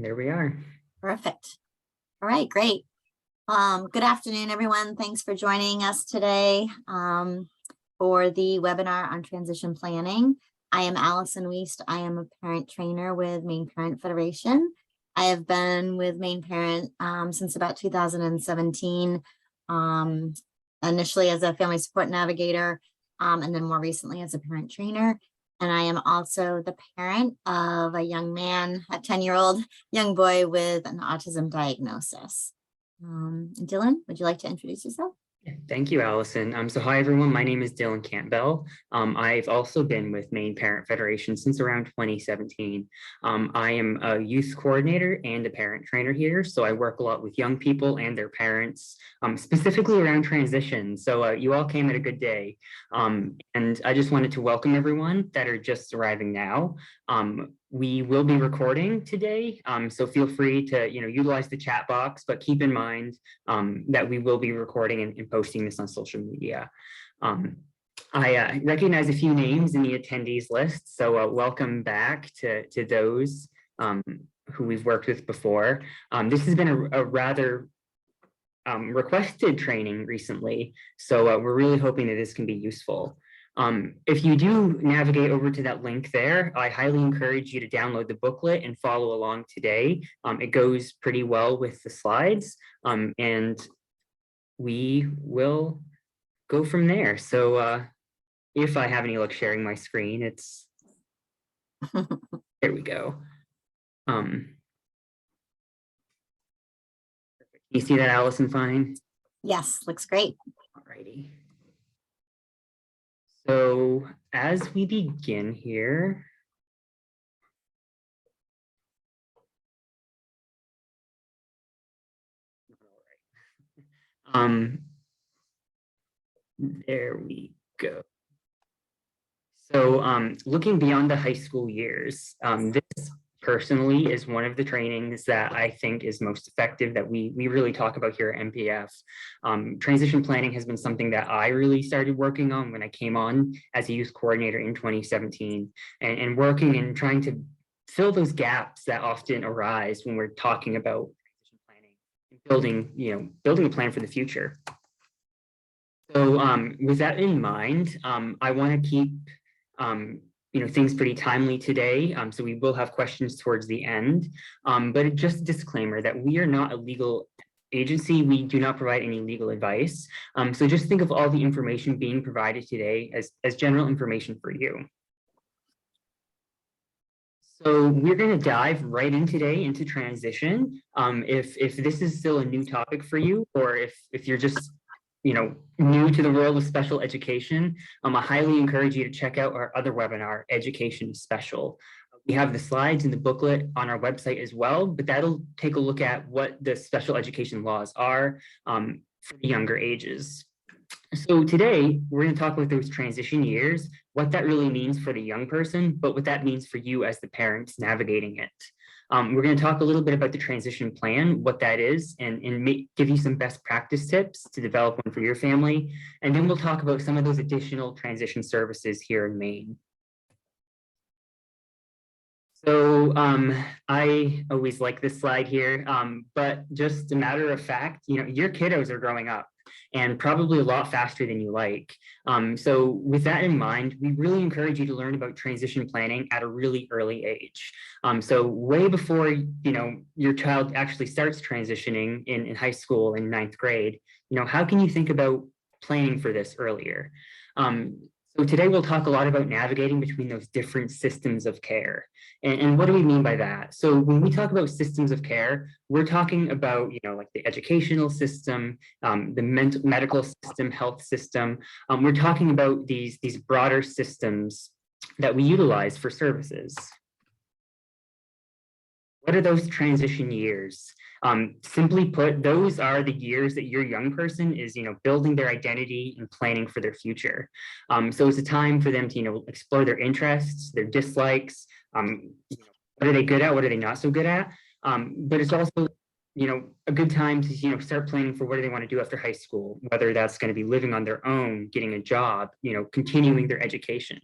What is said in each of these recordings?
there we are. Perfect. All right, great. Good afternoon, everyone. Thanks for joining us today for the webinar on transition planning. I am Allison Wiest. I am a parent trainer with Maine Parent Federation. I have been with Maine Parent since about 2017, initially as a family support navigator, and then more recently as a parent trainer. And I am also the parent of a young man, a 10-year-old young boy with an autism diagnosis. Dylan, would you like to introduce yourself? Thank you, Allison. So hi, everyone. My name is Dylan Campbell. I've also been with Maine Parent Federation since around 2017. I am a youth coordinator and a parent trainer here. So I work a lot with young people and their parents, specifically around transition. So you all came at a good day. And I just wanted to welcome everyone that are just arriving now. We will be recording today, so feel free to utilize the chat box, but keep in mind that we will be recording and posting this on social media. I recognize a few names in the attendees list, so welcome back to those who we've worked with before. This has been a rather requested training recently, so we're really hoping that this can be useful. If you do navigate over to that link there, I highly encourage you to download the booklet and follow along today. It goes pretty well with the slides, and we will go from there. So if I have any luck sharing my screen, it's there we go. You see that, Allison, fine? Yes, looks great. All righty. So as we begin here, there we go. So looking beyond the high school years, this personally is one of the trainings that I think is most effective that we really talk about here at MPF. Transition planning has been something that I really started working on when I came on as a youth coordinator in 2017, and working and trying to fill those gaps that often arise when we're talking about transition planning and building a plan for the future. So with that in mind, I want to keep things pretty timely today. So we will have questions towards the end, but just a disclaimer that we are not a legal agency. We do not provide any legal advice. So just think of all the information being provided today as general information for you. So we're going to dive right in today into transition. If this is still a new topic for you, or if you're just new to the world of special education, I highly encourage you to check out our other webinar, Education is Special. We have the slides and the booklet on our website as well, but that'll take a look at what the special education laws are for the younger ages. So today, we're going to talk about those transition years, what that really means for the young person, but what that means for you as the parents navigating it. We're going to talk a little bit about the transition plan, what that is, and give you some best practice tips to develop one for your family. And then we'll talk about some of those additional transition services here in Maine. So I always like this slide here, but just a matter of fact, your kiddos are growing up, and probably a lot faster than you like. So with that in mind, we really encourage you to learn about transition planning at a really early age. So way before your child actually starts transitioning in high school in 9th grade, how can you think about planning for this earlier? So today we'll talk a lot about navigating between those different systems of care. And what do we mean by that? So when we talk about systems of care, we're talking about, like the educational system, the medical system, health system. We're talking about these broader systems that we utilize for services. What are those transition years? Simply put, those are the years that your young person is, building their identity and planning for their future. So it's a time for them to, explore their interests, their dislikes, what are they good at, what are they not so good at? But it's also, a good time to, start planning for what do they want to do after high school, whether that's going to be living on their own, getting a job, continuing their education.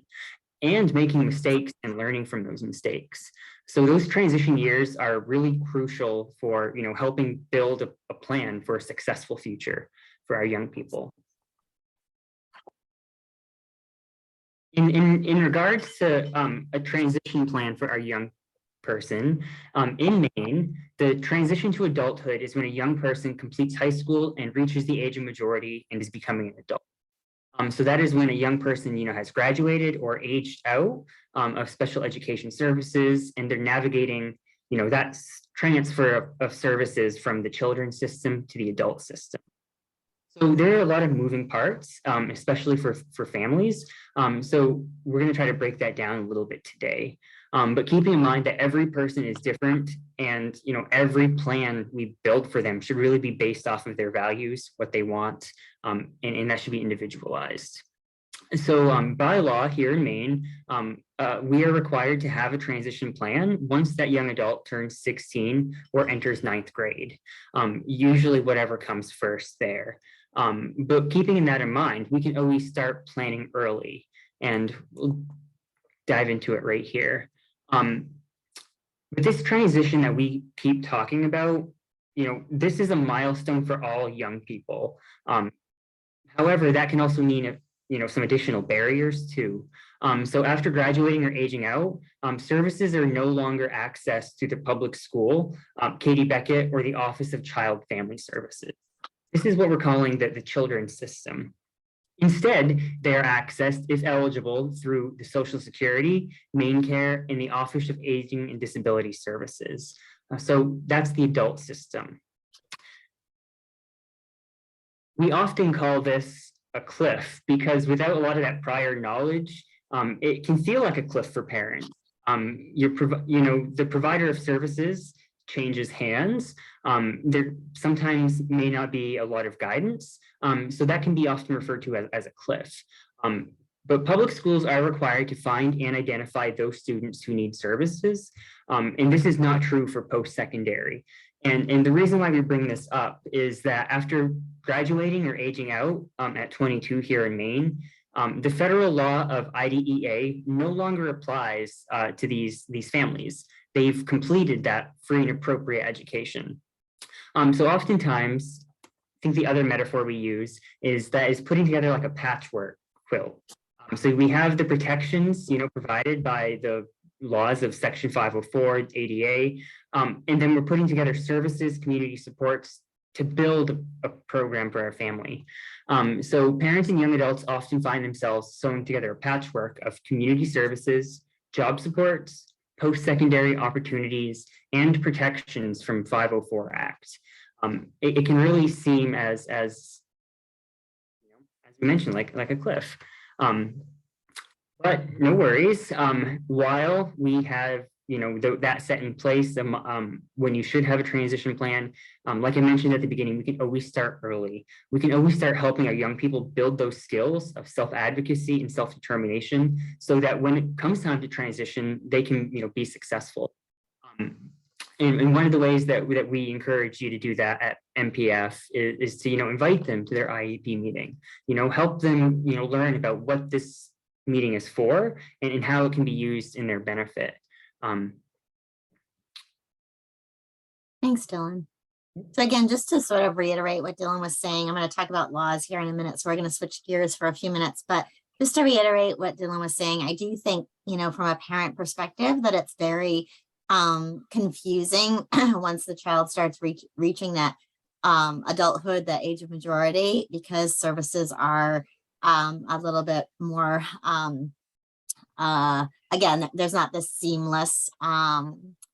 and making mistakes and learning from those mistakes. So those transition years are really crucial for, helping build a plan for a successful future for our young people. In regards to a transition plan for our young person, in Maine, the transition to adulthood is when a young person completes high school and reaches the age of majority and is becoming an adult. So that is when a young person, has graduated or aged out of special education services, and they're navigating, that transfer of services from the children's system to the adult system. So there are a lot of moving parts, especially for families. So we're going to try to break that down a little bit today. But keeping in mind that every person is different, and every plan we build for them should really be based off of their values, what they want, and that should be individualized. So by law here in Maine, we are required to have a transition plan once that young adult turns 16 or enters 9th grade, usually whatever comes first there. But keeping that in mind, we can always start planning early, and we'll dive into it right here. But this transition that we keep talking about, this is a milestone for all young people. However, that can also mean, some additional barriers too. So after graduating or aging out, services are no longer accessed through the public school, Katie Beckett, or the Office of Child Family Services. This is what we're calling the children's system. Instead, they are accessed, if eligible, through the Social Security, Maine Care, and the Office of Aging and Disability Services. So that's the adult system. We often call this a cliff because without a lot of that prior knowledge, it can feel like a cliff for parents. The provider of services changes hands. There sometimes may not be a lot of guidance. So that can be often referred to as a cliff. But public schools are required to find and identify those students who need services. And this is not true for post-secondary. And the reason why we bring this up is that after graduating or aging out at 22 here in Maine, the federal law of IDEA no longer applies to these families. They've completed that free and appropriate education. So oftentimes, I think the other metaphor we use is putting together like a patchwork quilt. So we have the protections, provided by the laws of Section 504, ADA, and then we're putting together services, community supports to build a program for our family. So parents and young adults often find themselves sewing together a patchwork of community services, job supports, post-secondary opportunities, and protections from 504 Act. It can really seem as we mentioned, like a cliff. But no worries. While we have that set in place, when you should have a transition plan, like I mentioned at the beginning, we can always start early. We can always start helping our young people build those skills of self-advocacy and self-determination, so that when it comes time to transition, they can be successful. And one of the ways that we encourage you to do that at MPF is to invite them to their IEP meeting. Help them learn about what this meeting is for and how it can be used in their benefit. Thanks, Dylan. So again, just to sort of reiterate what Dylan was saying, I'm going to talk about laws here in a minute, so we're going to switch gears for a few minutes. But just to reiterate what Dylan was saying, I do think, from a parent perspective, that it's very confusing once the child starts reaching that adulthood, that age of majority, because services are a little bit more, again, there's not this seamless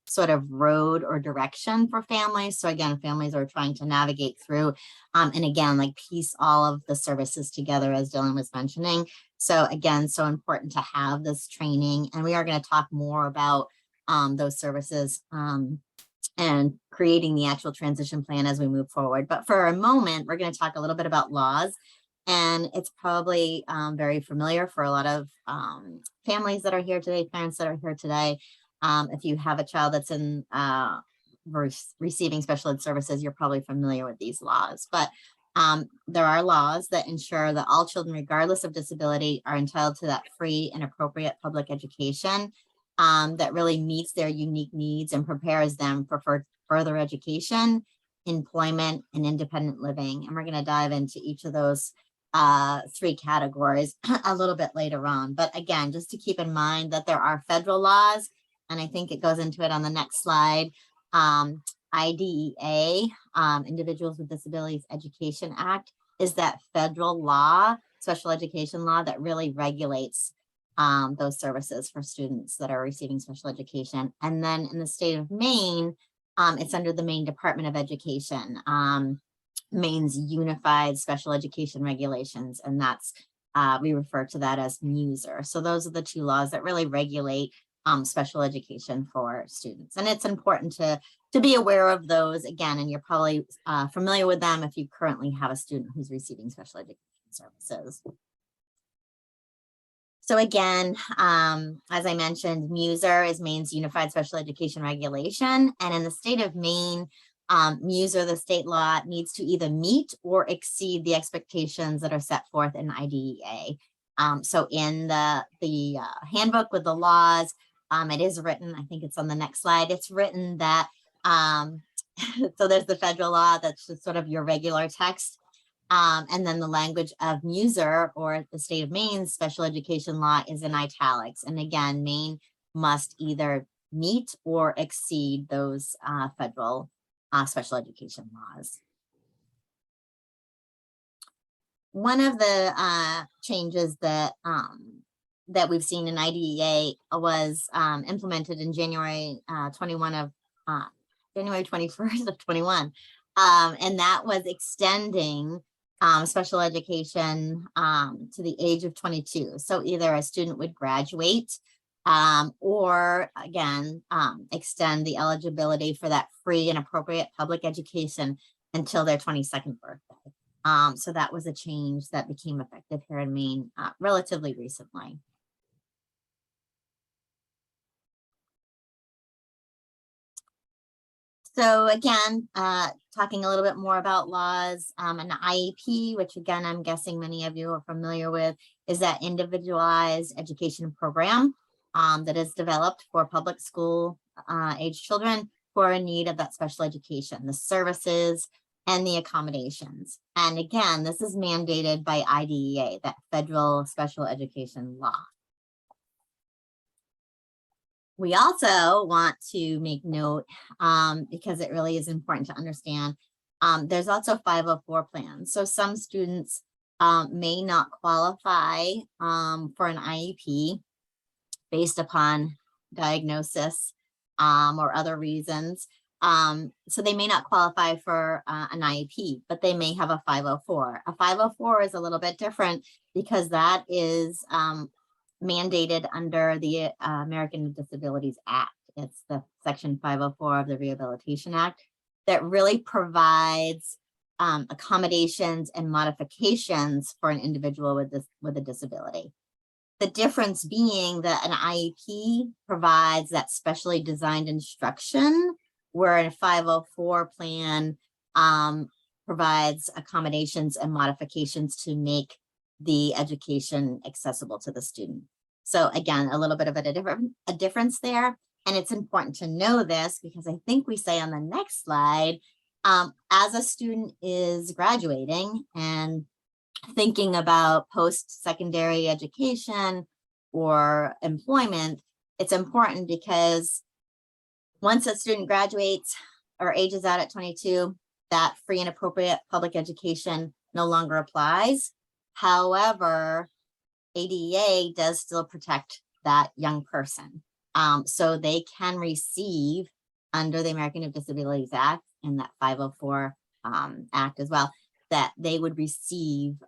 sort of road or direction for families. So again, families are trying to navigate through and again, like piece all of the services together, as Dylan was mentioning. So again, so important to have this training, and we are going to talk more about those services and creating the actual transition plan as we move forward. But for a moment, we're going to talk a little bit about laws. And it's probably very familiar for a lot of families that are here today, parents that are here today. If you have a child that's in receiving special ed services, you're probably familiar with these laws. But There are laws that ensure that all children, regardless of disability, are entitled to that free and appropriate public education that really meets their unique needs and prepares them for further education, employment, and independent living. And we're going to dive into each of those three categories a little bit later on. But again, just to keep in mind that there are federal laws, and I think it goes into it on the next slide. IDEA, Individuals with Disabilities Education Act, is that federal law, special education law, that really regulates those services for students that are receiving special education. And then in the state of Maine, it's under the Maine Department of Education, Maine's Unified Special Education Regulations, and that's we refer to that as MUSER. So those are the two laws that really regulate special education for students. And it's important to be aware of those again, and you're probably familiar with them if you currently have a student who's receiving special education services. So again, as I mentioned, MUSER is Maine's Unified Special Education Regulation. And in the state of Maine, MUSER, the state law, needs to either meet or exceed the expectations that are set forth in IDEA. So in the handbook with the laws, it is written, I think it's on the next slide, it's written that, so there's the federal law, that's just sort of your regular text. And then the language of MUSER, or the state of Maine's special education law, is in italics. And again, Maine must either meet or exceed those federal special education laws. One of the changes that that we've seen in IDEA was implemented in January 21st of 21. And that was extending special education to the age of 22. So either a student would graduate or again, extend the eligibility for that free and appropriate public education until their 22nd birthday. So that was a change that became effective here in Maine relatively recently. So again, talking a little bit more about laws, an IEP, which again, I'm guessing many of you are familiar with, is that individualized education program that is developed for public school age children who are in need of that special education, the services and the accommodations. And again, this is mandated by IDEA, that federal special education law. We also want to make note, because it really is important to understand, there's also 504 plans. So some students may not qualify for an IEP based upon diagnosis or other reasons. So they may not qualify for an IEP, but they may have a 504. A 504 is a little bit different because that is mandated under the American Disabilities Act. It's the Section 504 of the Rehabilitation Act that really provides accommodations and modifications for an individual with a disability. The difference being that an IEP provides that specially designed instruction, where a 504 plan provides accommodations and modifications to make the education accessible to the student. So again, a little bit of a difference there. And it's important to know this because I think we say on the next slide, as a student is graduating and thinking about post-secondary education or employment, it's important because once a student graduates or ages out at 22, that free and appropriate public education no longer applies. However, ADA does still protect that young person. So they can receive under the American Disabilities Act and that 504 Act as well, that they would receive,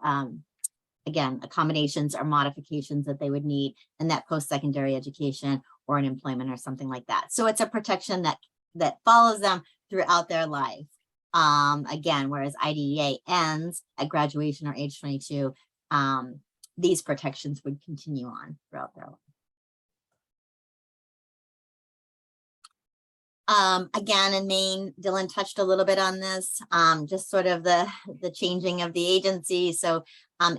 again, accommodations or modifications that they would need in that post-secondary education or an employment or something like that. So it's a protection that follows them throughout their life. Again, whereas IDEA ends at graduation or age 22, these protections would continue on throughout their life. Again, in Maine, Dylan touched a little bit on this, just sort of the changing of the agency. So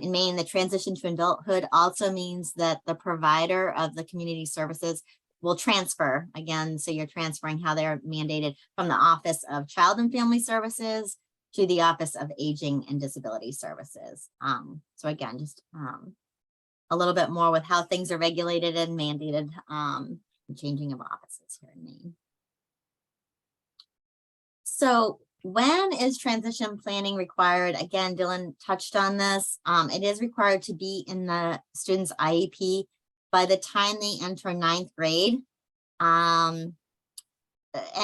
in Maine, the transition to adulthood also means that the provider of the community services will transfer again. So you're transferring how they're mandated from the Office of Child and Family Services to the Office of Aging and Disability Services. So again, just a little bit more with how things are regulated and mandated, changing of offices here in Maine. So when is transition planning required? Again, Dylan touched on this. It is required to be in the student's IEP by the time they enter 9th grade. And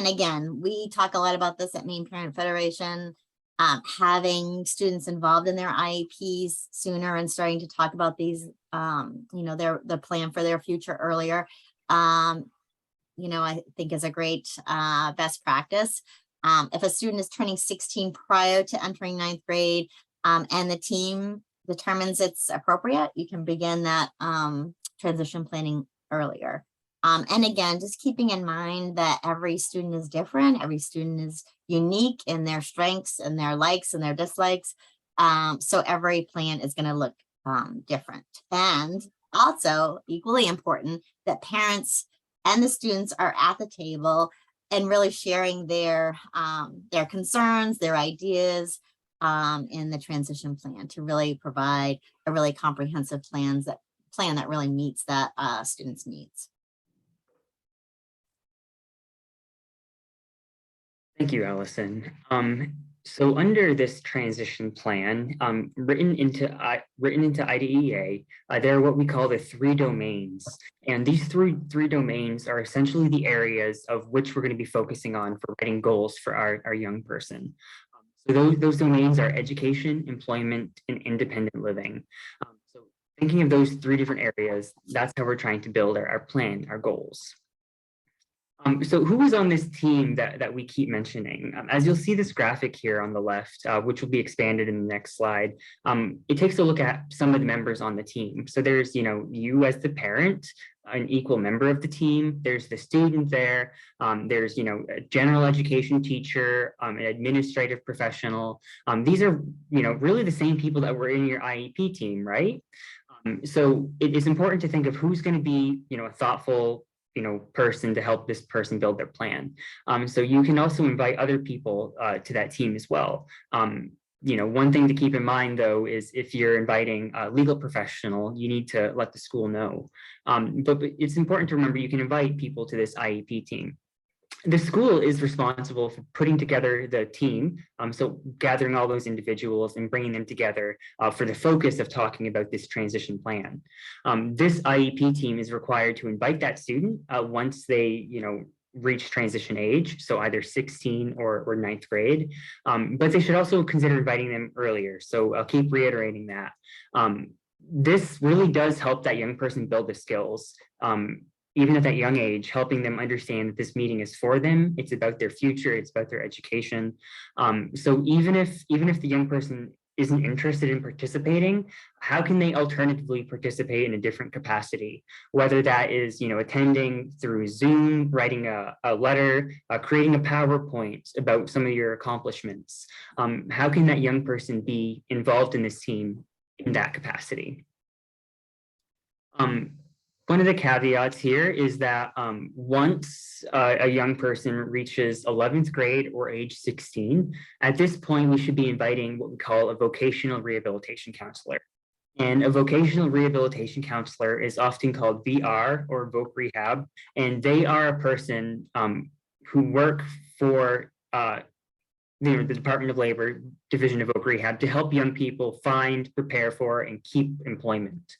again, we talk a lot about this at Maine Parent Federation, having students involved in their IEPs sooner and starting to talk about these, the plan for their future earlier. I think is a great best practice. If a student is turning 16 prior to entering 9th grade, and the team determines it's appropriate, you can begin that transition planning earlier. And again, just keeping in mind that every student is different. Every student is unique in their strengths and their likes and their dislikes. So every plan is going to look different. And also equally important that parents and the students are at the table and really sharing their concerns, their ideas in the transition plan to really provide a really comprehensive plan that really meets that student's needs. Thank you, Allison. So under this transition plan, written into IDEA, there are what we call the 3 domains. And these three domains are essentially the areas of which we're going to be focusing on for writing goals for our young person. So those domains are education, employment, and independent living. So thinking of those 3 different areas, that's how we're trying to build our plan, our goals. So who is on this team that we keep mentioning? As you'll see this graphic here on the left, which will be expanded in the next slide, it takes a look at some of the members on the team. So there's, you as the parent, an equal member of the team. There's the student there. There's, a general education teacher, an administrative professional. These are, really the same people that were in your IEP team, right? So it is important to think of who's going to be, a thoughtful person to help this person build their plan. So you can also invite other people to that team as well. One thing to keep in mind, though, is if you're inviting a legal professional, you need to let the school know. But it's important to remember you can invite people to this IEP team. The school is responsible for putting together the team, so gathering all those individuals and bringing them together for the focus of talking about this transition plan. This IEP team is required to invite that student once they, reach transition age, so either 16 or 9th grade, but they should also consider inviting them earlier. So I'll keep reiterating that. This really does help that young person build the skills. Even at that young age, helping them understand that this meeting is for them, it's about their future, it's about their education. So even if the young person isn't interested in participating, how can they alternatively participate in a different capacity? Whether that is, attending through Zoom, writing a letter, creating a PowerPoint about some of your accomplishments. How can that young person be involved in this team in that capacity? One of the caveats here is that once a young person reaches 11th grade or age 16, at this point, we should be inviting what we call a vocational rehabilitation counselor. And a vocational rehabilitation counselor is often called VR or Voc Rehab, and they are a person who work for the Department of Labor Division of Voc Rehab to help young people find, prepare for, and keep employment.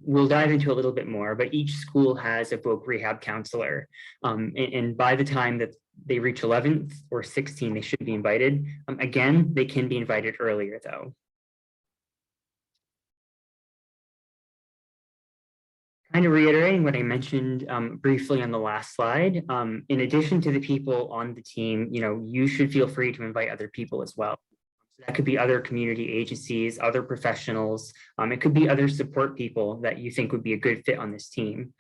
We'll dive into a little bit more, but each school has a Voc Rehab counselor. And by the time that they reach 11th or 16, they should be invited. Again, they can be invited earlier though. Kind of reiterating what I mentioned briefly on the last slide, in addition to the people on the team, you should feel free to invite other people as well. So that could be other community agencies, other professionals. It could be other support people that you think would be a good fit on this team.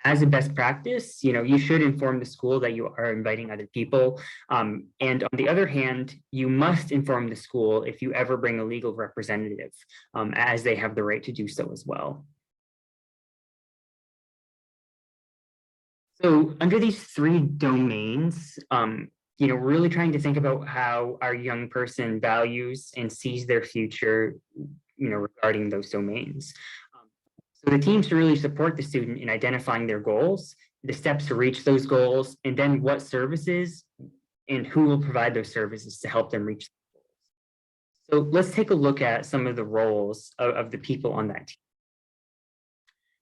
As a best practice, you should inform the school that you are inviting other people. And on the other hand, you must inform the school if you ever bring a legal representative, as they have the right to do so as well. So under these three domains, really trying to think about how our young person values and sees their future, regarding those domains. So the team should really support the student in identifying their goals, the steps to reach those goals, and then what services and who will provide those services to help them reach those goals. So let's take a look at some of the roles of the people on that team.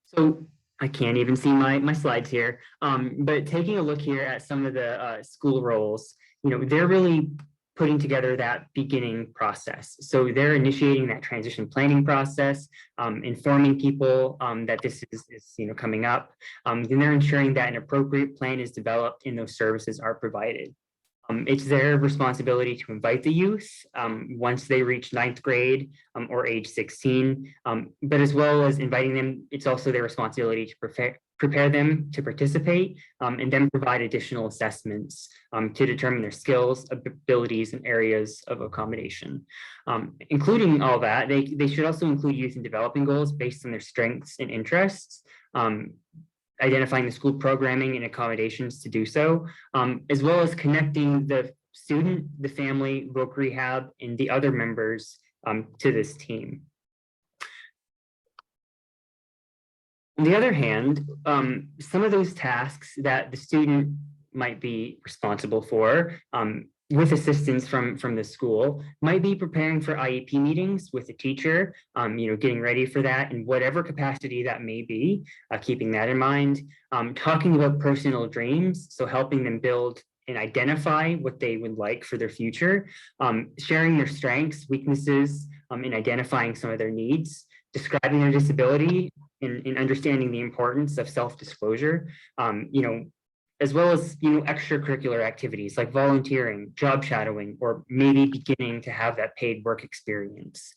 So I can't even see my slides here, but taking a look here at some of the school roles, they're really putting together that beginning process. So they're initiating that transition planning process, informing people that this is coming up. Then they're ensuring that an appropriate plan is developed and those services are provided. It's their responsibility to invite the youth once they reach 9th grade or age 16, but as well as inviting them, it's also their responsibility to prepare them to participate and then provide additional assessments to determine their skills, abilities, and areas of accommodation. Including all that, they should also include youth in developing goals based on their strengths and interests. Identifying the school programming and accommodations to do so, as well as connecting the student, the family, voc rehab, and the other members to this team. On the other hand, some of those tasks that the student might be responsible for, with assistance from the school, might be preparing for IEP meetings with the teacher, getting ready for that in whatever capacity that may be, keeping that in mind, talking about personal dreams, so helping them build and identify what they would like for their future, sharing their strengths, weaknesses, and identifying some of their needs, describing their disability, and understanding the importance of self-disclosure, as well as extracurricular activities like volunteering, job shadowing, or maybe beginning to have that paid work experience,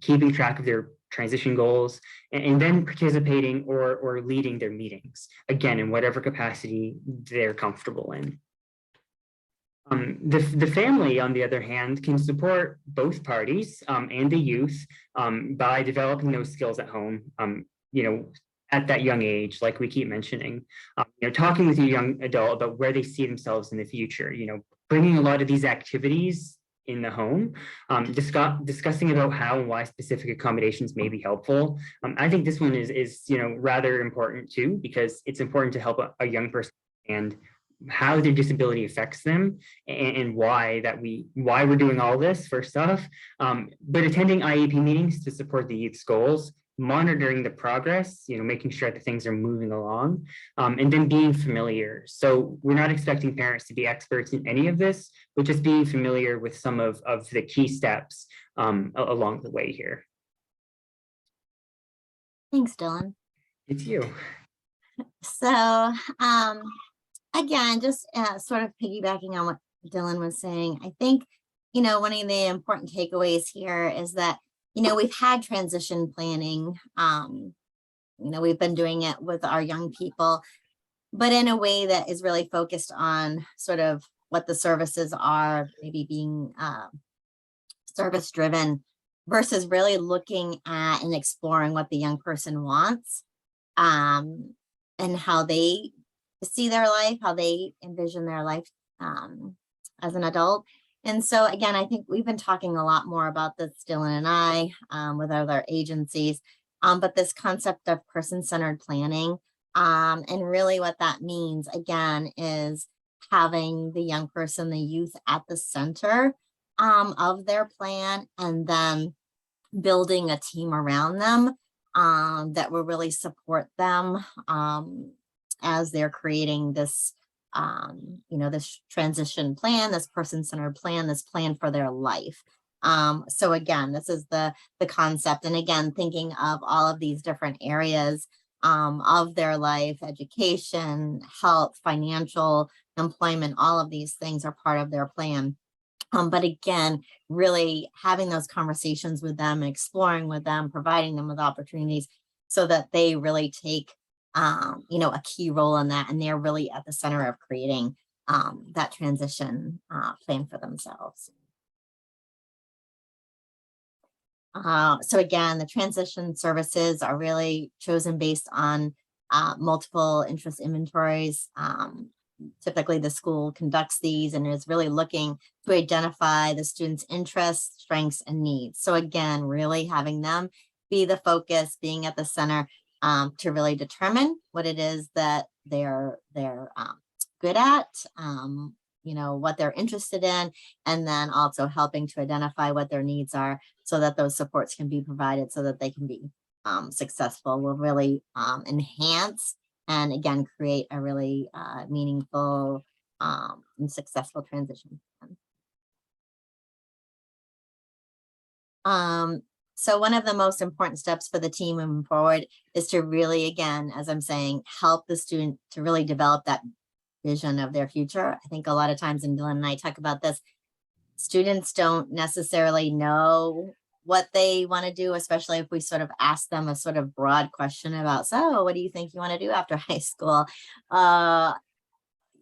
keeping track of their transition goals, and then participating or leading their meetings, again, in whatever capacity they're comfortable in. The family, on the other hand, can support both parties and the youth by developing those skills at home, at that young age, like we keep mentioning, talking with a young adult about where they see themselves in the future, bringing a lot of these activities in the home, discussing about how and why specific accommodations may be helpful. I think this one is rather important too, because it's important to help a young person and how their disability affects them and why we're doing all this first off, but attending IEP meetings to support the youth's goals, monitoring the progress, making sure that things are moving along, and then being familiar. So we're not expecting parents to be experts in any of this, but just being familiar with some of the key steps along the way here. Thanks, Dylan. It's you. So again, just sort of piggybacking on what Dylan was saying, I think, one of the important takeaways here is that, we've had transition planning. We've been doing it with our young people, but in a way that is really focused on sort of what the services are, maybe being service driven versus really looking at and exploring what the young person wants and how they see their life, how they envision their life as an adult. And so again, I think we've been talking a lot more about this, Dylan and I, with other agencies, but this concept of person-centered planning, and really what that means, again, is having the young person, the youth at the center of their plan, and then building a team around them that will really support them as they're creating this this transition plan, this person-centered plan, this plan for their life. So again, this is the concept. And again, thinking of all of these different areas of their life, education, health, financial, employment, all of these things are part of their plan. But again, really having those conversations with them, exploring with them, providing them with opportunities so that they really take a key role in that, and they're really at the center of creating that transition plan for themselves. So again, the transition services are really chosen based on multiple interest inventories. Typically, the school conducts these and is really looking to identify the students' interests, strengths, and needs. So again, really having them be the focus, being at the center to really determine what it is that they're good at, what they're interested in, and then also helping to identify what their needs are so that those supports can be provided so that they can be successful. Will really enhance and again create a really meaningful and successful transition. So one of the most important steps for the team moving forward is to really, again, as I'm saying, help the student to really develop that vision of their future. I think a lot of times, and Dylan and I talk about this, students don't necessarily know what they want to do, especially if we sort of ask them a sort of broad question about, so what do you think you want to do after high school? A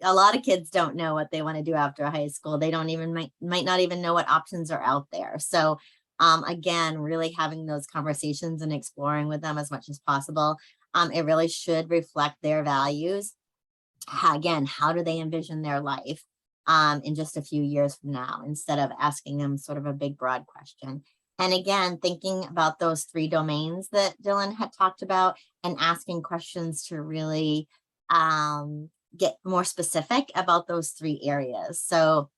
lot of kids don't know what they want to do after high school. They don't even might not even know what options are out there. So again, really having those conversations and exploring with them as much as possible. It really should reflect their values. Again, how do they envision their life in just a few years from now, instead of asking them sort of a big broad question. And again, thinking about those 3 domains that Dylan had talked about and asking questions to really get more specific about those 3 areas. So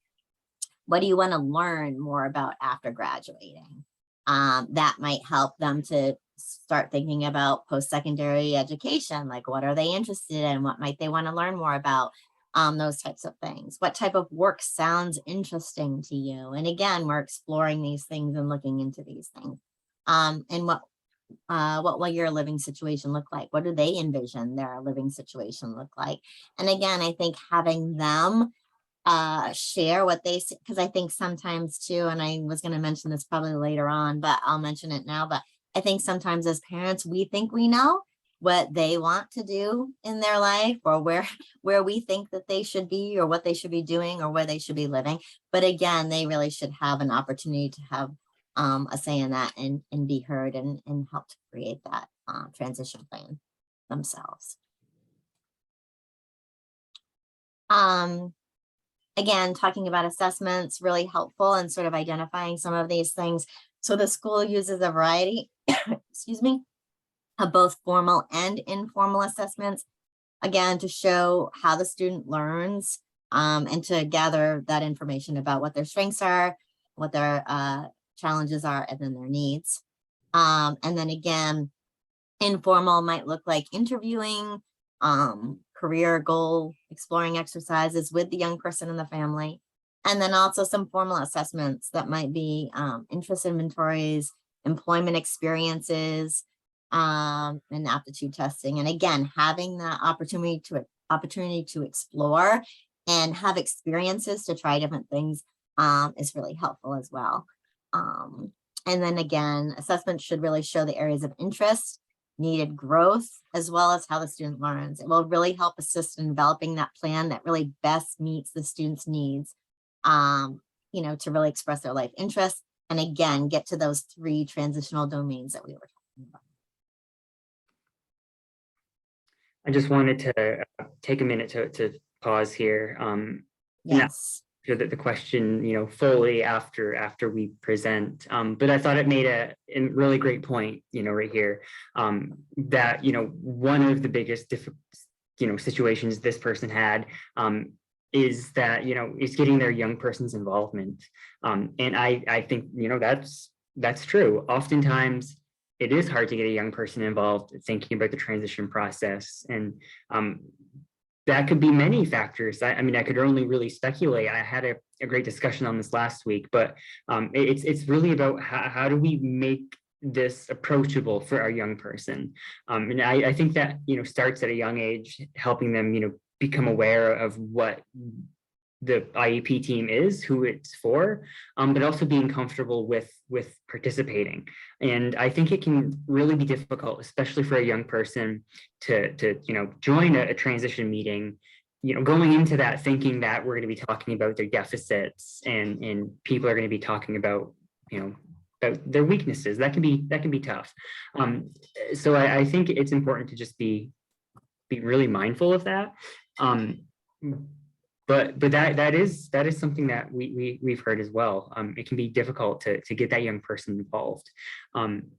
what do you want to learn more about after graduating? That might help them to start thinking about post-secondary education, like what are they interested in? What might they want to learn more about? Those types of things. What type of work sounds interesting to you? And again, we're exploring these things and looking into these things. And what will your living situation look like? What do they envision their living situation look like? And again, I think having them share what they see, because I think sometimes too, and I was going to mention this probably later on, but I'll mention it now, but I think sometimes as parents, we think we know what they want to do in their life, or where we think that they should be, or what they should be doing, or where they should be living. But again, they really should have an opportunity to have a say in that and be heard and help to create that transition plan themselves. Again, talking about assessments, really helpful and sort of identifying some of these things. So the school uses a variety, excuse me, of both formal and informal assessments, again, to show how the student learns and to gather that information about what their strengths are, what their challenges are, and then their needs. And then again, informal might look like interviewing, career goal exploring exercises with the young person in the family. And then also some formal assessments that might be interest inventories, employment experiences, and aptitude testing. And again, having that opportunity to explore and have experiences to try different things is really helpful as well. And then again, assessments should really show the areas of interest, needed growth, as well as how the student learns. It will really help assist in developing that plan that really best meets the student's needs, to really express their life interests. And again, get to those 3 transitional domains that we were talking about. I just wanted to take a minute to pause here. Yes. Answer the question, fully after we present. But I thought it made a really great point, right here, that, one of the biggest situations this person had is that, is getting their young person's involvement. And I think, that's true. Oftentimes, it is hard to get a young person involved thinking about the transition process. And that could be many factors. I mean, I could only really speculate. I had a great discussion on this last week, but it's really about how do we make this approachable for our young person. And I think that, starts at a young age, helping them, become aware of what the IEP team is, who it's for, but also being comfortable with participating. And I think it can really be difficult, especially for a young person, to join a transition meeting, going into that thinking that we're going to be talking about their deficits, and people are going to be talking about about their weaknesses. That can be tough. So I think it's important to just be really mindful of that. But that is something that we've heard as well. It can be difficult to get that young person involved. And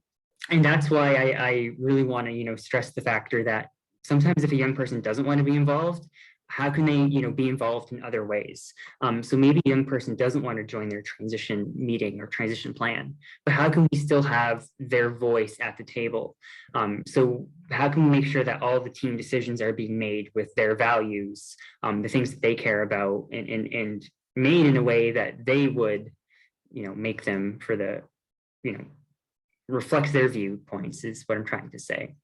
that's why I really want to, stress the factor that sometimes if a young person doesn't want to be involved, how can they, be involved in other ways? So maybe a young person doesn't want to join their transition meeting or transition plan, but how can we still have their voice at the table? So how can we make sure that all the team decisions are being made with their values, the things that they care about, and made in a way that they would, make them for the, reflects their viewpoints, is what I'm trying to say.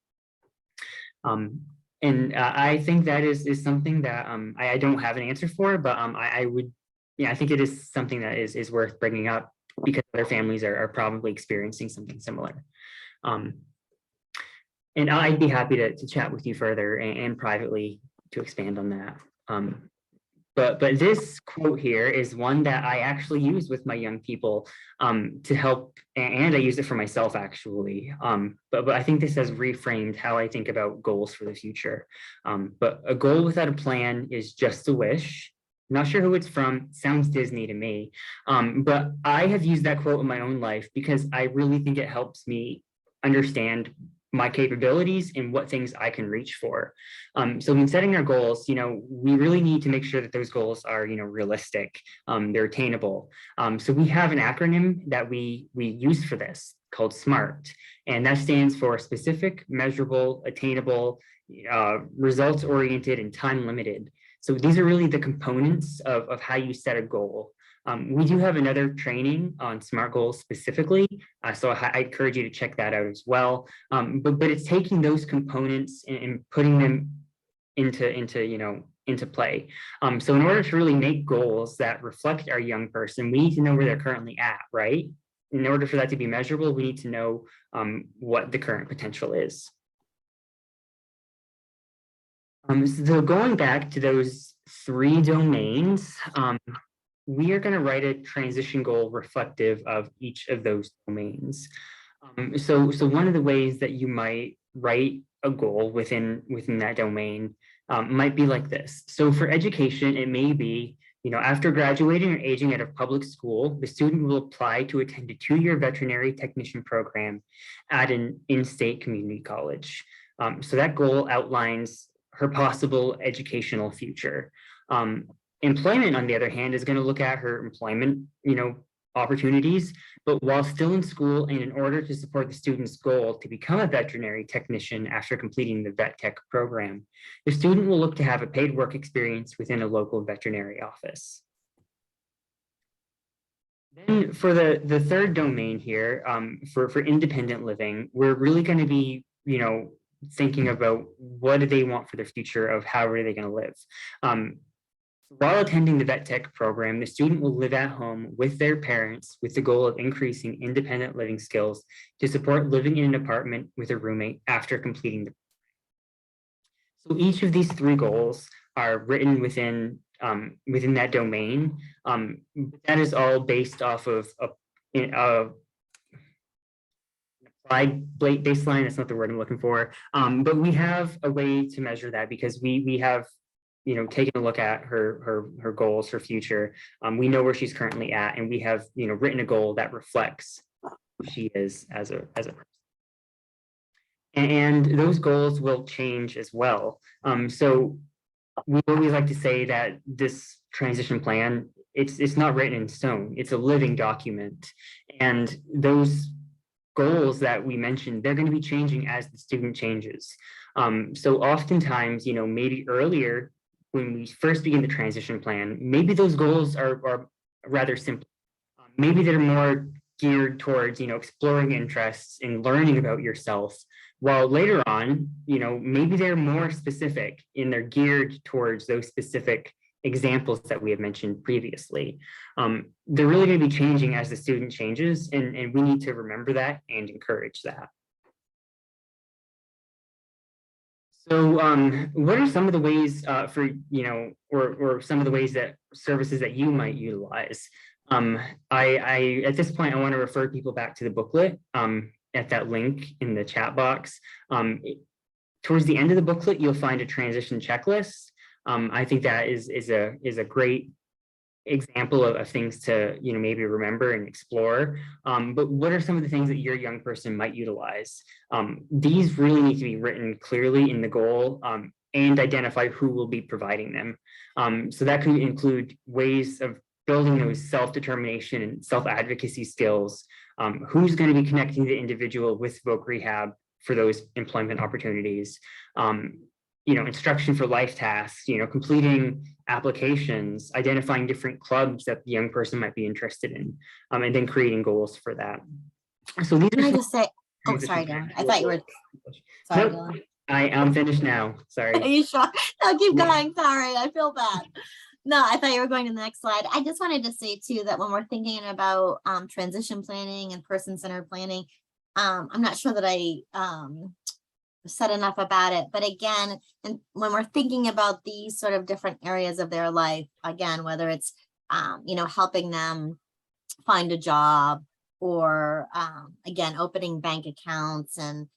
And I think that is something that I don't have an answer for, but I would, I think it is something that is worth bringing up, because other families are probably experiencing something similar. And I'd be happy to chat with you further and privately to expand on that. But this quote here is one that I actually use with my young people to help, and I use it for myself actually. But I think this has reframed how I think about goals for the future. But a goal without a plan is just a wish. Not sure who it's from, sounds Disney to me. But I have used that quote in my own life because I really think it helps me understand my capabilities and what things I can reach for. So when setting our goals, we really need to make sure that those goals are, realistic, they're attainable. So we have an acronym that we use for this called SMART, and that stands for specific, measurable, attainable, results-oriented, and time-limited. So these are really the components of how you set a goal. We do have another training on SMART goals specifically, so I encourage you to check that out as well. But it's taking those components and putting them into play. So in order to really make goals that reflect our young person, we need to know where they're currently at, right? In order for that to be measurable, we need to know what the current potential is. So going back to those 3 domains, we are going to write a transition goal reflective of each of those domains. So one of the ways that you might write a goal within that domain might be like this. So for education, it may be, after graduating or aging out of public school, the student will apply to attend a 2-year veterinary technician program at an in-state community college. So that goal outlines her possible educational future. Employment, on the other hand, is going to look at her employment, opportunities, but while still in school, and in order to support the student's goal to become a veterinary technician after completing the vet tech program, the student will look to have a paid work experience within a local veterinary office. Then for the 3rd domain here, for independent living, we're really going to be, thinking about what do they want for their future, of how are they going to live. While attending the vet tech program, the student will live at home with their parents with the goal of increasing independent living skills to support living in an apartment with a roommate after completing the program. So each of these 3 goals are written within that domain. That is all based off of applied baseline. That's not the word I'm looking for. But we have a way to measure that, because we have taken a look at her goals, her future. We know where she's currently at, and we have, written a goal that reflects who she is as a person. And those goals will change as well. So we always like to say that this transition plan, it's not written in stone, it's a living document. And those goals that we mentioned, they're going to be changing as the student changes. So oftentimes, maybe earlier, when we first begin the transition plan, maybe those goals are rather simple. Maybe they're more geared towards, exploring interests and learning about yourself, while later on, maybe they're more specific and they're geared towards those specific, examples that we have mentioned previously. They're really going to be changing as the student changes, and we need to remember that and encourage that. So what are some of the ways for, or some of the ways that services that you might utilize? I at this point, I want to refer people back to the booklet at that link in the chat box. Towards the end of the booklet, you'll find a transition checklist. I think that is a great example of things to maybe remember and explore. But what are some of the things that your young person might utilize? These really need to be written clearly in the goal and identify who will be providing them. So that could include ways of building those self-determination and self-advocacy skills. Who's going to be connecting the individual with Voc Rehab for those employment opportunities? Instruction for life tasks, completing applications, identifying different clubs that the young person might be interested in, and then creating goals for that. So these Can are I just say, oh, sorry, Dylan. I thought you were, sorry, nope, Dylan. I am finished now. Are Sorry. you sure? No, keep going. Sorry, I feel bad. No, I thought you were going to the next slide. I just wanted to say too that when we're thinking about transition planning and person-centered planning, I'm not sure that I said enough about it, but again, and when we're thinking about these sort of different areas of their life, again, whether it's helping them find a job, or again, opening bank accounts and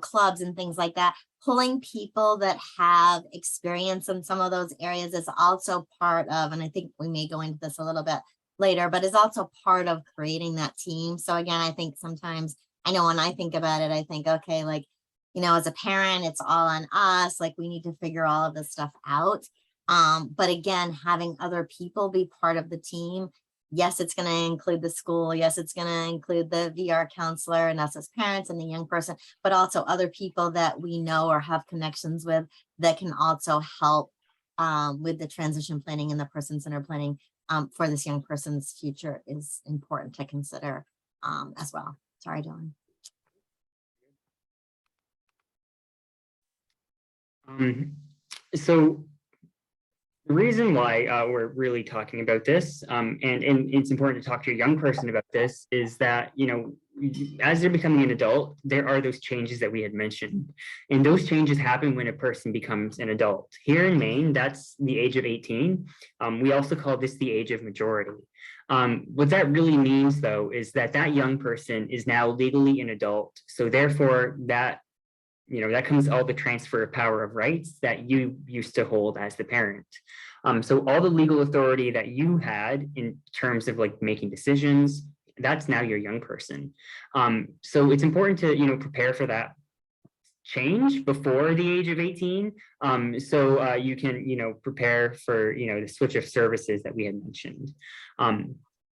clubs and things like that, pulling people that have experience in some of those areas is also part of, and I think we may go into this a little bit later, but is also part of creating that team. So again, I think sometimes, I know when I think about it, I think, okay, like, as a parent, it's all on us, like we need to figure all of this stuff out. But again, having other people be part of the team, yes, it's going to include the school. Yes, it's going to include the VR counselor and us as parents and the young person, but also other people that we know or have connections with that can also help with the transition planning and the person-centered planning for this young person's future is important to consider as well. Sorry, Dylan. So the reason why we're really talking about this, and it's important to talk to your young person about this, is that, as they're becoming an adult, there are those changes that we had mentioned. And those changes happen when a person becomes an adult. Here in Maine, that's the age of 18. We also call this the age of majority. What that really means, though, is that that young person is now legally an adult. So therefore, that comes all the transfer of power of rights that you used to hold as the parent. So all the legal authority that you had in terms of like making decisions, that's now your young person. So it's important to, prepare for that change before the age of 18. So you can, prepare for, the switch of services that we had mentioned.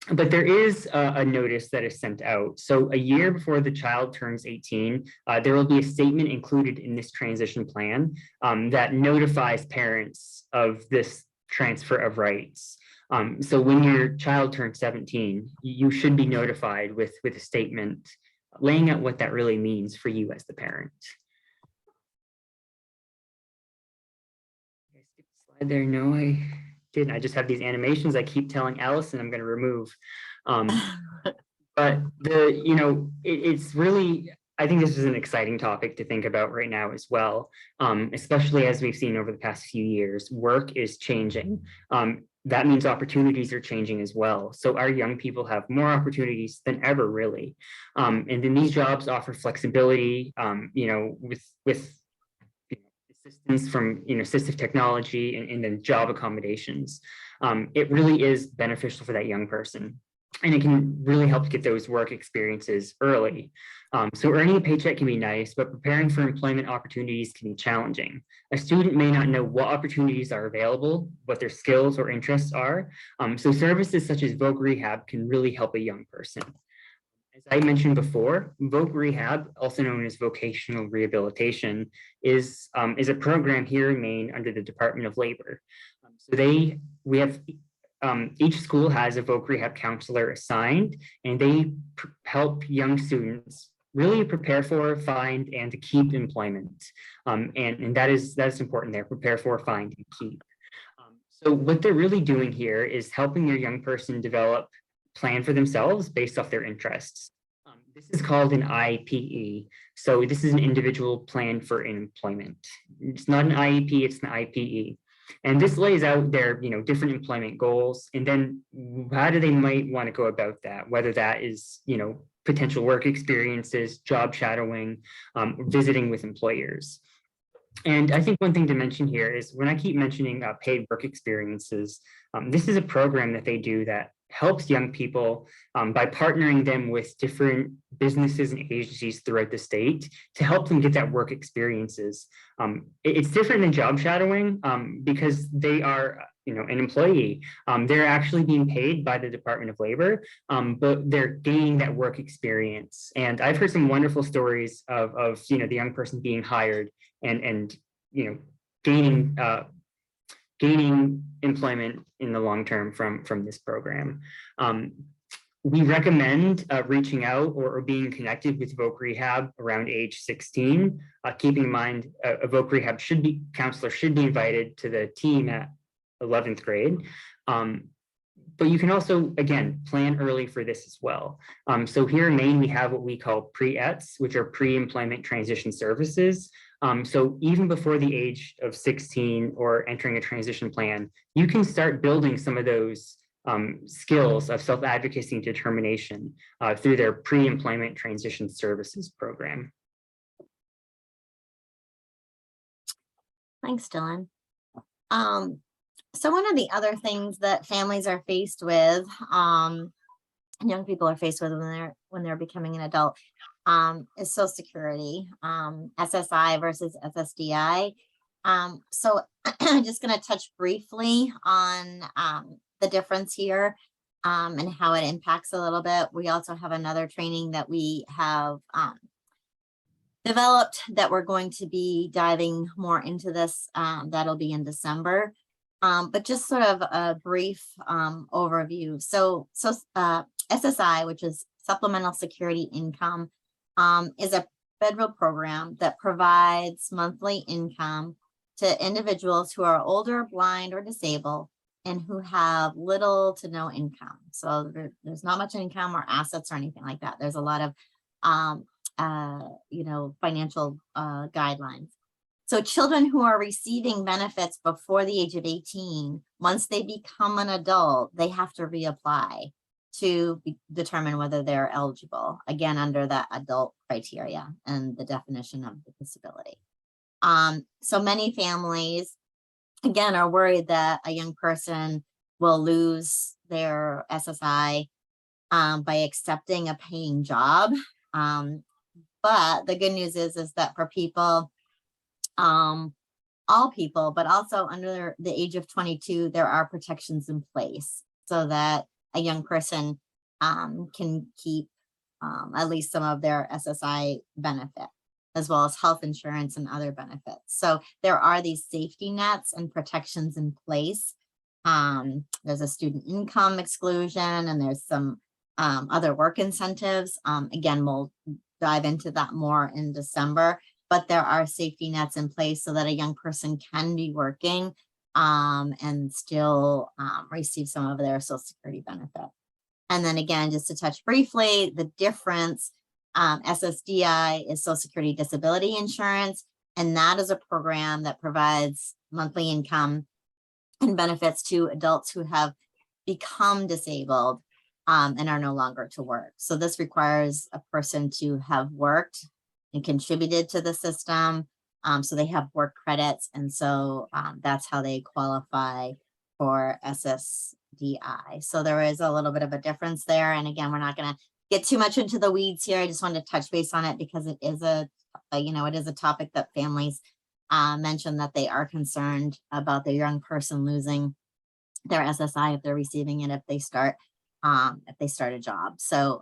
But there is a notice that is sent out. So a year before the child turns 18, there will be a statement included in this transition plan that notifies parents of this transfer of rights. So when your child turns 17, you should be notified with a statement laying out what that really means for you as the parent. I skipped a slide there. No, I didn't. I just have these animations I keep telling Allison I'm going to remove. But it's really, I think this is an exciting topic to think about right now as well, especially as we've seen over the past few years. Work is changing. That means opportunities are changing as well. So our young people have more opportunities than ever, really. And then these jobs offer flexibility, with assistance from assistive technology and then job accommodations. It really is beneficial for that young person, and it can really help get those work experiences early. So earning a paycheck can be nice, but preparing for employment opportunities can be challenging. A student may not know what opportunities are available, what their skills or interests are. So services such as Voc Rehab can really help a young person. As I mentioned before, Voc Rehab, also known as Vocational Rehabilitation, is a program here in Maine under the Department of Labor. We have each school has a Voc Rehab counselor assigned, and they help young students really prepare for, find, and to keep employment. And that's important there, prepare for, find, and keep. So what they're really doing here is helping their young person develop plan for themselves based off their interests. This is called an IPE. So this is an individual plan for employment. It's not an IEP, it's an IPE. And this lays out their, different employment goals, and then how do they might want to go about that, whether that is, potential work experiences, job shadowing, visiting with employers. And I think one thing to mention here is when I keep mentioning paid work experiences, this is a program that they do that helps young people by partnering them with different businesses and agencies throughout the state to help them get that work experiences. It's different than job shadowing because they are an employee. They're actually being paid by the Department of Labor, but they're gaining that work experience. And I've heard some wonderful stories of the young person being hired and gaining employment in the long term from this program. We recommend reaching out or being connected with Voc Rehab around age 16. Keeping in mind, a Voc Rehab counselor should be invited to the team at 11th grade. But you can also, again, plan early for this as well. So here in Maine, we have what we call pre-ETS, which are pre-employment transition services. So even before the age of 16 or entering a transition plan, you can start building some of those skills of self-advocacy and determination through their pre-employment transition services program. Thanks, Dylan. So one of the other things that families are faced with, young people are faced with when they're becoming an adult, is Social Security, SSI versus SSDI. So I'm just going to touch briefly on the difference here and how it impacts a little bit. We also have another training that we have developed that we're going to be diving more into this. That'll be in December. But just sort of a brief overview. So SSI, which is Supplemental Security Income, is a federal program that provides monthly income to individuals who are older, blind, or disabled, and who have little to no income. So there's not much income or assets or anything like that. There's a lot of, financial guidelines. So children who are receiving benefits before the age of 18, once they become an adult, they have to reapply to determine whether they're eligible, again, under that adult criteria and the definition of the disability. So many families, again, are worried that a young person will lose their SSI by accepting a paying job. But the good news is that for people, all people, but also under the age of 22, there are protections in place so that a young person can keep at least some of their SSI benefit, as well as health insurance and other benefits. So there are these safety nets and protections in place. There's a student income exclusion, and there's some other work incentives. Again, we'll dive into that more in December. But there are safety nets in place so that a young person can be working and still receive some of their Social Security benefit. And then again, just to touch briefly, the difference, SSDI is Social Security Disability Insurance, and that is a program that provides monthly income and benefits to adults who have become disabled and are no longer to work. So this requires a person to have worked and contributed to the system. So they have work credits. And so that's how they qualify for SSDI. So there is a little bit of a difference there. And again, we're not going to get too much into the weeds here. I just wanted to touch base on it because it is it is a topic that families mention that they are concerned about their young person losing their SSI if they're receiving it, if they start a job. So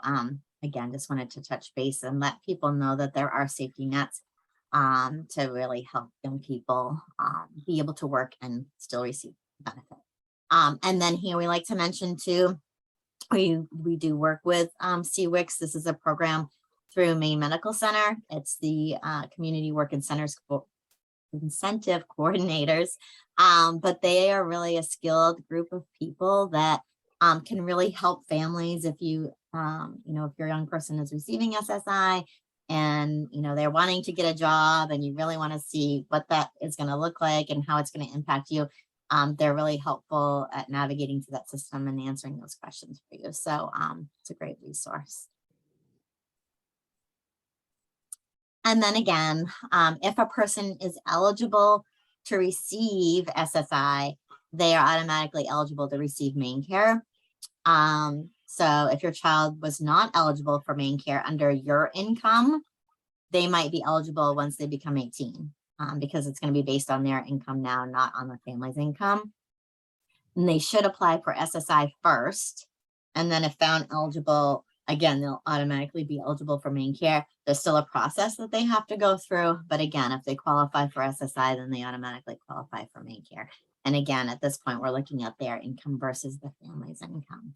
again, just wanted to touch base and let people know that there are safety nets to really help young people be able to work and still receive benefit. And then here we like to mention too, we do work with CWICS. This is a program through Maine Medical Center. It's the Community Work and Centers incentive coordinators, but they are really a skilled group of people that can really help families if you, if your young person is receiving SSI and, they're wanting to get a job and you really want to see what that is going to look like and how it's going to impact you. They're really helpful at navigating through that system and answering those questions for you. So it's a great resource. And then again, if a person is eligible to receive SSI, they are automatically eligible to receive main care. So if your child was not eligible for main care under your income, they might be eligible once they become 18, because it's going to be based on their income now, not on the family's income. And they should apply for SSI first. And then if found eligible, again, they'll automatically be eligible for main care. There's still a process that they have to go through. But again, if they qualify for SSI, then they automatically qualify for main care. And again, at this point, we're looking at their income versus the family's income.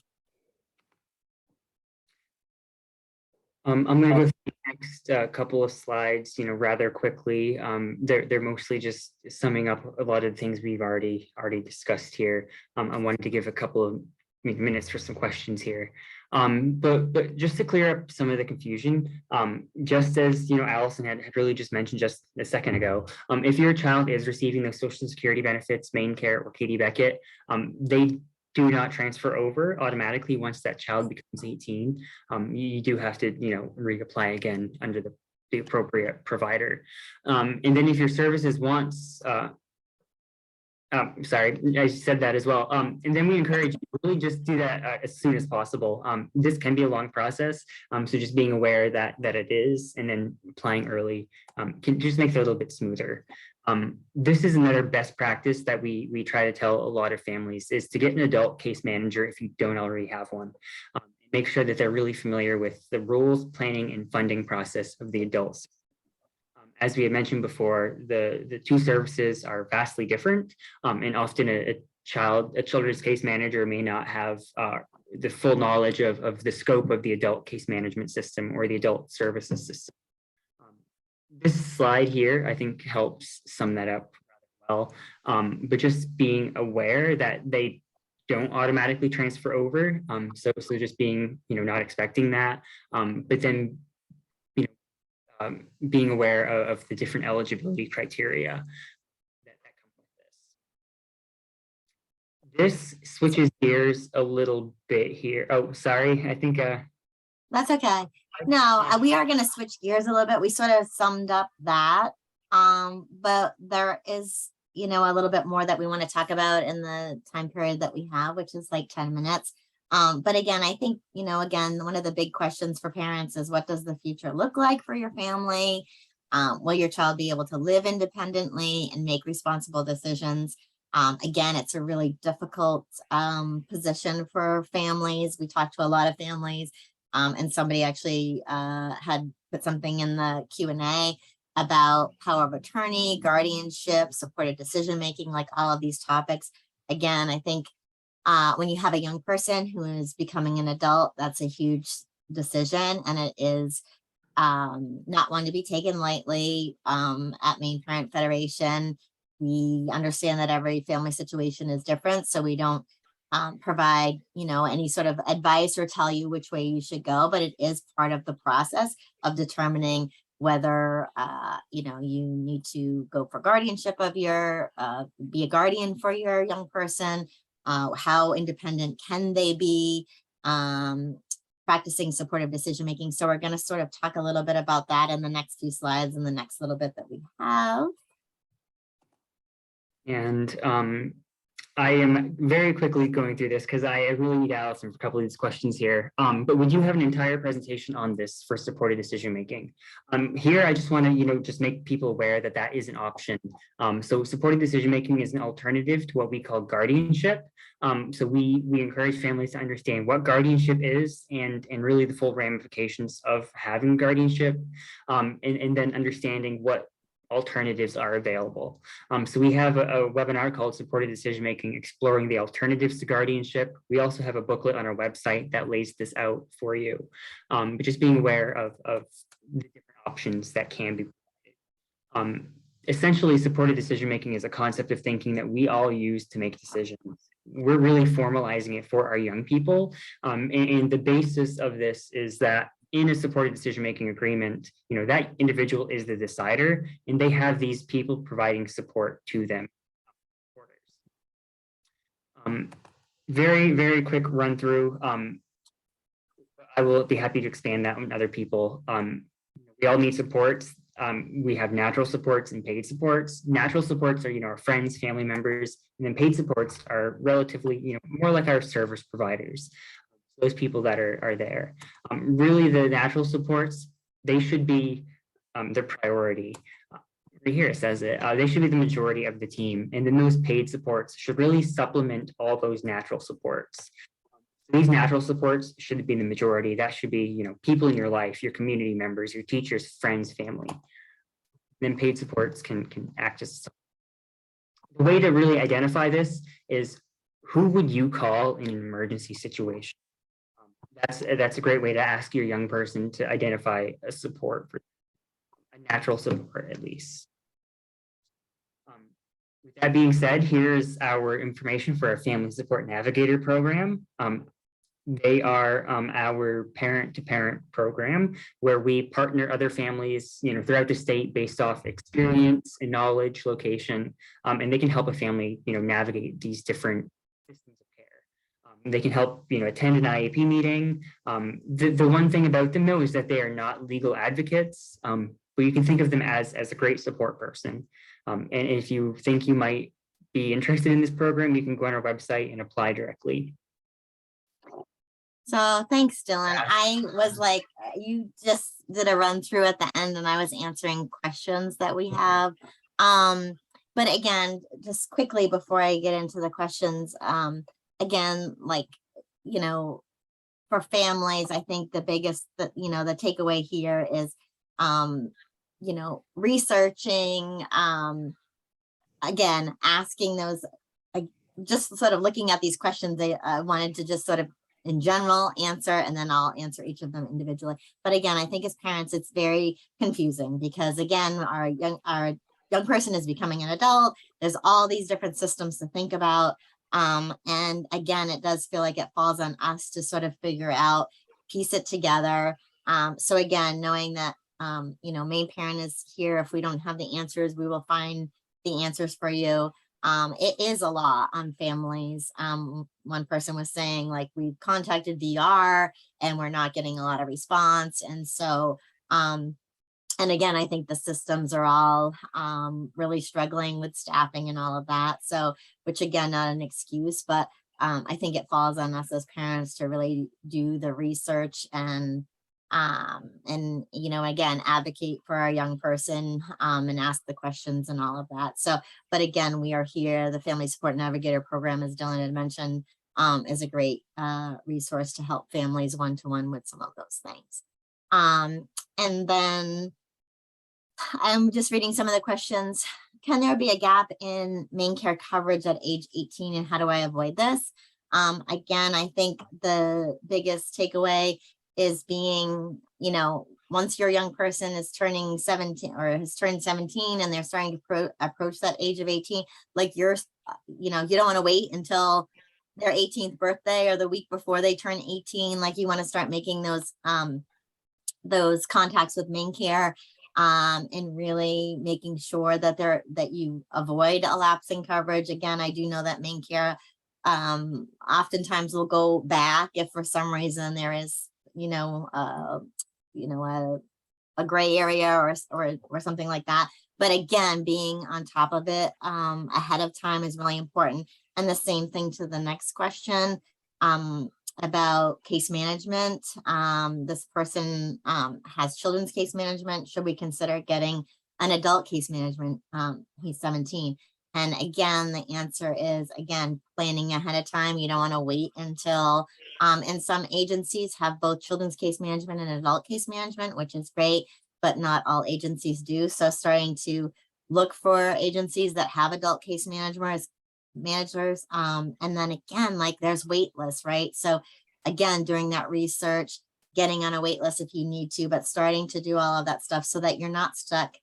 I'm going to go through the next couple of slides, rather quickly. They're mostly just summing up a lot of the things we've already discussed here. I wanted to give a couple of minutes for some questions here. But just to clear up some of the confusion, just as Allison had really just mentioned just a second ago, if your child is receiving the Social Security benefits, main care, or Katie Beckett, they do not transfer over automatically once that child becomes 18. You do have to, reapply again under the appropriate provider. And then if your services wants, sorry, I said that as well. And then we encourage you to really just do that as soon as possible. This can be a long process. So just being aware that it is, and then applying early can just make it a little bit smoother. This is another best practice that we try to tell a lot of families is to get an adult case manager if you don't already have one. Make sure that they're really familiar with the rules, planning, and funding process of the adults. As we had mentioned before, the two services are vastly different, and often a children's case manager may not have the full knowledge of the scope of the adult case management system or the adult services system. This slide here, I think, helps sum that up rather well, but just being aware that they don't automatically transfer over. So just being, not expecting that, but then, being aware of the different eligibility criteria that come with this. This switches gears a little bit here. Oh, sorry. I think that's okay. No, we are going to switch gears a little bit. We sort of summed up that, but there is, a little bit more that we want to talk about in the time period that we have, which is like 10 minutes. But again, I think, again, one of the big questions for parents is what does the future look like for your family? Will your child be able to live independently and make responsible decisions? Again, it's a really difficult position for families. We talked to a lot of families, and somebody actually had put something in the Q&A about power of attorney, guardianship, supported decision-making, like all of these topics. Again, I think when you have a young person who is becoming an adult, that's a huge decision, and it is not one to be taken lightly. At Maine Parent Federation, we understand that every family situation is different, so we don't provide, any sort of advice or tell you which way you should go, but it is part of the process of determining whether, you need to go for guardianship of your, be a guardian for your young person, how independent can they be, practicing supportive decision-making. So we're going to sort of talk a little bit about that in the next few slides and the next little bit that we have. And I am very quickly going through this because I really need Allison for a couple of these questions here. But we do have an entire presentation on this for supported decision-making. Here, I just want to, just make people aware that that is an option. So supported decision-making is an alternative to what we call guardianship. So we encourage families to understand what guardianship is and really the full ramifications of having guardianship, and then understanding what alternatives are available. So we have a webinar called Supported Decision-Making, Exploring the Alternatives to Guardianship. We also have a booklet on our website that lays this out for you, but just being aware of the different options that can be provided. essentially, supported decision-making is a concept of thinking that we all use to make decisions. We're really formalizing it for our young people. And the basis of this is that in a supported decision-making agreement, that individual is the decider, and they have these people providing support to them. Very, very quick run through. I will be happy to expand that on other people. We all need supports. We have natural supports and paid supports. Natural supports are, our friends, family members, and then paid supports are relatively, more like our service providers, those people that are there. Really, the natural supports, they should be their priority. Right here it says it, they should be the majority of the team, and then those paid supports should really supplement all those natural supports. These natural supports should be the majority. That should be, people in your life, your community members, your teachers, friends, family. Then paid supports can act as the way to really identify this is who would you call in an emergency situation? That's a great way to ask your young person to identify a support, for a natural support at least. With that being said, here's our information for our Family Support Navigator program. They are our parent-to-parent program where we partner other families, throughout the state based off experience and knowledge, location, and they can help a family, navigate these different systems of care. They can help, attend an IEP meeting. The one thing about them, though, is that they are not legal advocates, but you can think of them as a great support person. And if you think you might be interested in this program, you can go on our website and apply directly. So thanks, Dylan. I was like, you just did a run through at the end and I was answering questions that we have. But again, just quickly before I get into the questions, again, for families, I think the biggest, the takeaway here is, researching, again, asking those, just sort of looking at these questions, I wanted to just sort of in general answer, and then I'll answer each of them individually. But again, I think as parents, it's very confusing because again, our young person is becoming an adult. There's all these different systems to think about. And again, it does feel like it falls on us to sort of figure out, piece it together. So again, knowing that, main parent is here. If we don't have the answers, we will find the answers for you. It is a lot on families. One person was saying, like, we've contacted VR and we're not getting a lot of response. And so, and again, I think the systems are all really struggling with staffing and all of that. So, which again, not an excuse, but I think it falls on us as parents to really do the research and again, advocate for our young person and ask the questions and all of that. So, but again, we are here. The Family Support Navigator program, as Dylan had mentioned, is a great resource to help families one-to-one with some of those things. And then I'm just reading some of the questions. Can there be a gap in main care coverage at age 18 and how do I avoid this? Again, I think the biggest takeaway is being, once your young person is turning 17 or has turned 17 and they're starting to approach that age of 18, like you don't want to wait until their 18th birthday or the week before they turn 18. Like you want to start making those contacts with main care and really making sure that you avoid a lapse in coverage. Again, I do know that main care oftentimes will go back if for some reason there is a gray area or something like that. But again, being on top of it ahead of time is really important. And the same thing to the next question about case management. This person has children's case management. Should we consider getting an adult case management? He's 17. And again, the answer is, again, planning ahead of time. You don't want to wait until, and some agencies have both children's case management and adult case management, which is great, but not all agencies do. So starting to look for agencies that have adult case managers. And then again, like there's wait lists, right? So again, doing that research, getting on a wait list if you need to, but starting to do all of that stuff so that you're not stuck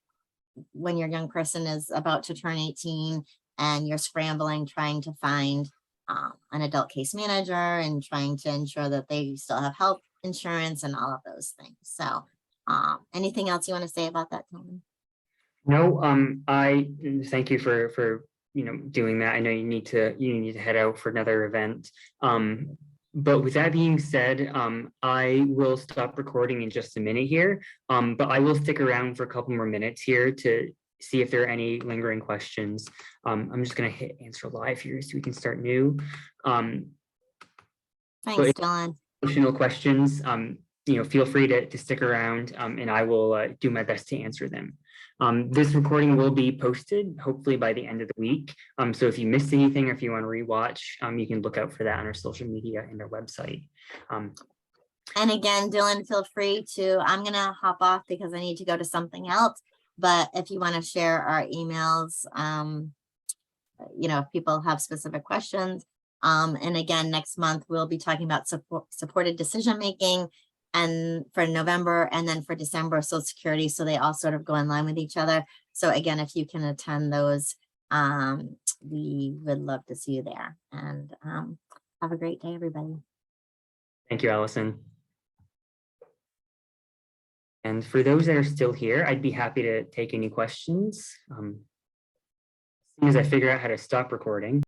when your young person is about to turn 18 and you're scrambling, trying to find an adult case manager and trying to ensure that they still have health insurance and all of those things. So anything else you want to say about that, Tony? No, I thank you for doing that. I know you need to head out for another event. But with that being said, I will stop recording in just a minute here. But I will stick around for a couple more minutes here to see if there are any lingering questions. I'm just gonna hit answer live here so we can start new. Thanks, Dylan. Additional questions, feel free to stick around, and I will do my best to answer them. This recording will be posted hopefully by the end of the week. So if you missed anything or if you want to rewatch, you can look out for that on our social media and our website. And again, Dylan, feel free to, I'm going to hop off because I need to go to something else. But if you want to share our emails, if people have specific questions. And again, next month, we'll be talking about supported decision-making and for November and then for December, Social Security. So they all sort of go in line with each other. So again, if you can attend those, we would love to see you there. And have a great day, everybody. Thank you, Allison. And for those that are still here, I'd be happy to take any questions. As soon as I figure out how to stop recording.